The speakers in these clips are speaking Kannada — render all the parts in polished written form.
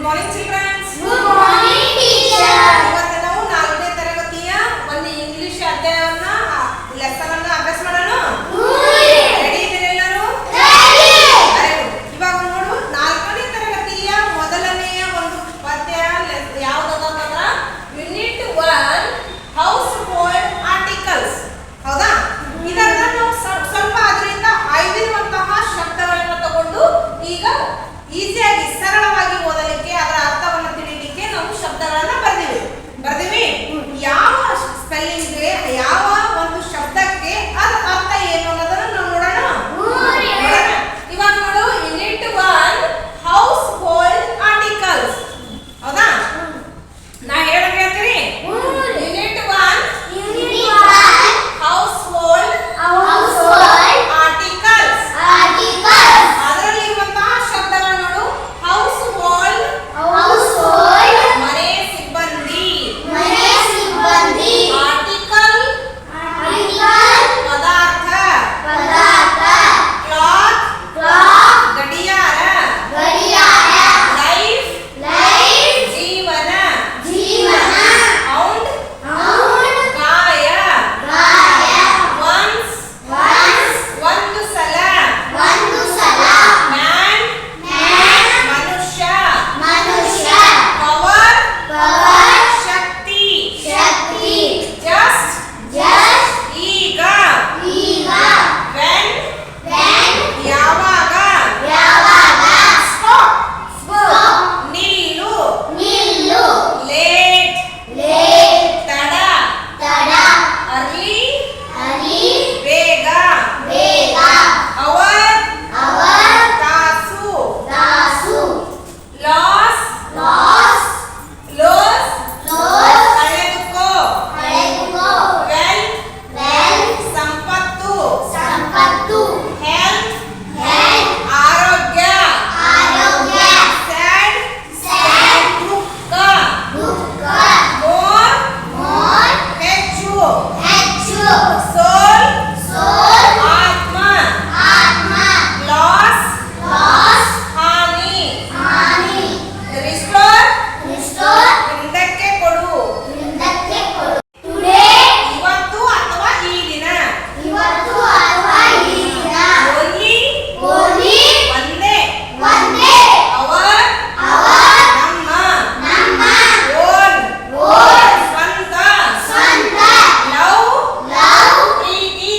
morning children. Good morning teacher. ಇವತ್ತು ನಾವು 4ನೇ ತರಗತಿಯ ಒಂದು ಇಂಗ್ಲಿಷ್ ಅಧ್ಯಾಯವನ್ನ ಲೆಸನ್ ಅನ್ನು ಅಭ್ಯಾಸ ಮಾಡೋಣ. ರೆಡಿ ಇದ್ದೀರಾ ಎಲ್ಲರೂ? Ready. Very good. ಇವಾಗ ನೋಡು 4ನೇ ತರಗತಿಯ ಮೊದಲನೆಯ ಒಂದು ಪದ್ಯ ಯಾವುದು ಅಂತಂದ್ರೆ ಯೂನಿಟ್ 1 ಹೌಸ್ ಹೋಲ್ಡ್ ಆರ್ಟಿಕಲ್ಸ್. ಹೌದಾ? ಇದನ್ನ ನಾವು ಸ್ವಲ್ಪ ಅದರಿಂದ ಆಯ್ದಿರುವಂತಹ ಶಬ್ದಗಳನ್ನು ತಗೊಂಡು ಈಗ ಈಸಿಯಾಗಿ ಸರಳವಾಗಿ ಓದಲಿಕ್ಕೆ ಅದರ ಅರ್ಥವನ್ನು ತಿಳಿಯಲಿಕ್ಕೆ ನಾವು ಶಬ್ದಗಳನ್ನು ಬರ್ದಿವಿ. ಯಾವ ಸ್ಪೆಲ್ಲಿಂಗ್ಗೆ ಯಾವ ಒಂದು ಶಬ್ದಕ್ಕೆ ಅದರ ಅರ್ಥ ಏನು ಅನ್ನೋದನ್ನ ನಾವು ನೋಡೋಣ. ಇವಾಗ ನೋಡು ಯೂನಿಟ್ 1 ಹೌಸ್ ಹೋಲ್ಡ್ ಆರ್ಟಿಕಲ್ಸ್. ಹೌದಾ? ನಾ ಹೇಳ್ತೀರಿ ಯೂನಿಟ್ 1 ಹೌಸ್ ಹೋಲ್ಡ್ ಆರ್ಟಿಕಲ್ಸ್. ಅದರಲ್ಲಿರುವಂತಹ ಶಬ್ದಗಳನ್ನು ನೋಡು. ಹೌಸ್ ಹೋಲ್ಡ್ ಮನೆ ಸಿಬ್ಬಂದಿ. ಆರ್ಟಿಕಲ್ ಪದಾರ್ಥ. ಕ್ಲಾತ್ ಗಡಿಯಾರ. ಲೈಫ್ ಜೀವನ. ಔಂಡ್ ಗಾಯ. ಒನ್ಸ್ ಒಂದು ಸಲ. ಮ್ಯಾನ್ ಮನುಷ್ಯ. ಪವರ್ ಶಕ್ತಿ. ಜಸ್ಟ್ ಈಗ. ವೆನ್ ಯಾವಾಗ. ಸ್ಟಾಪ್ ನಿಲ್ಲು. ಲೇಟ್ ತಡ. ಅರ್ಲಿ ಬೇಗ. ಅವರ್ ತಾಸು. ಲಾಸ್ ಲೋಸ್ ಕಳೆದುಕೋ. ವೆಲ್ತ್ ಸಂಪತ್ತು. ಹೆಲ್ತ್ ಆರೋಗ್ಯ. ಸ್ಯಾಡ್ ದುಃಖ. ಮೋರ್ ಹೆಚ್ಚು. ಸೋಲ್ ಆತ್ಮ. ಲಾಸ್ ಹಾನಿ. ರಿಸ್ಟೋರ್ ಹಿಂದಕ್ಕೆ ಕೊಡು. ಇವತ್ತು ಅಥವಾ ಈ ದಿನ. ಓನ್ಲಿ ಒಂದೇ. ಅವರ್ ನಮ್ಮ. ಓನ್ ಸ್ವಂತ. ಲವ್ ಪ್ರೀತಿ.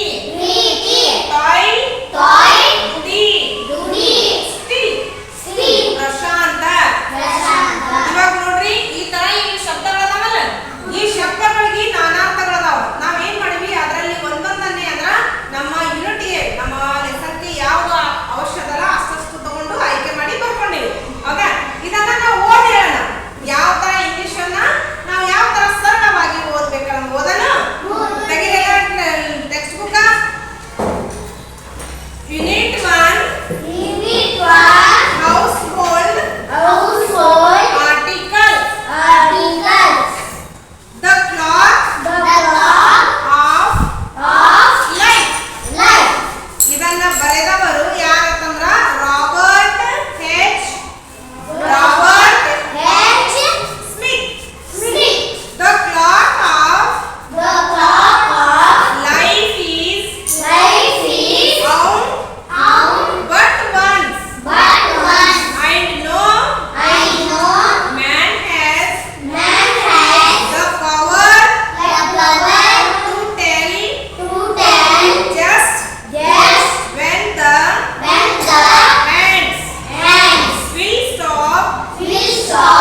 ಟಾಯ್ ದುಡಿ. ಸ್ಟಿಲ್ ಪ್ರಶಾಂತ. ಇವಾಗ ನೋಡ್ರಿ ಈ ತರ ಈ ಶಬ್ದಗಳದಾವಲ್ಲ, ಈ ಶಬ್ದಗಳಿಗೆ ನಾನಾರ್ಥಗಳದಾವ. ನಾವೇನ್ ಮಾಡಿವಿ ಅದರಲ್ಲಿ ಒಂದೊಂದನ್ನೇ ಅಂದ್ರ ನಮ್ಮ ಯೂನಿಟ್ಗೆ ನಮ್ಮ ಲೆಸನ್ಗೆ ಯಾವ ಅವಶ್ಯಕತೆ ಅಷ್ಟು ತಗೊಂಡು ಆಯ್ಕೆ ಮಾಡಿ ಬರ್ಕೊಂಡಿವಿ. ಹೌದಾ? ಇದನ್ನ ನಾವು ಓದಿ ಹೇಳೋಣ. ಯಾವ ತರ ಇಂಗ್ಲಿಷ್ ಅನ್ನ ನಾವು ಯಾವ ತರ ಸರಳವಾಗಿ ಓದ್ಬೇಕನ್ನ ಓದೋಣ. ತೆಗಿರೆಲ್ಲ textbook. Unit 1 household articles. The clock of life. ಇದನ್ನ ಬರೆದವರು ಯಾರಂತಂದ್ರ Robert Smith. The clock of life is found but once, and no man has the power to tell just when the hands will stop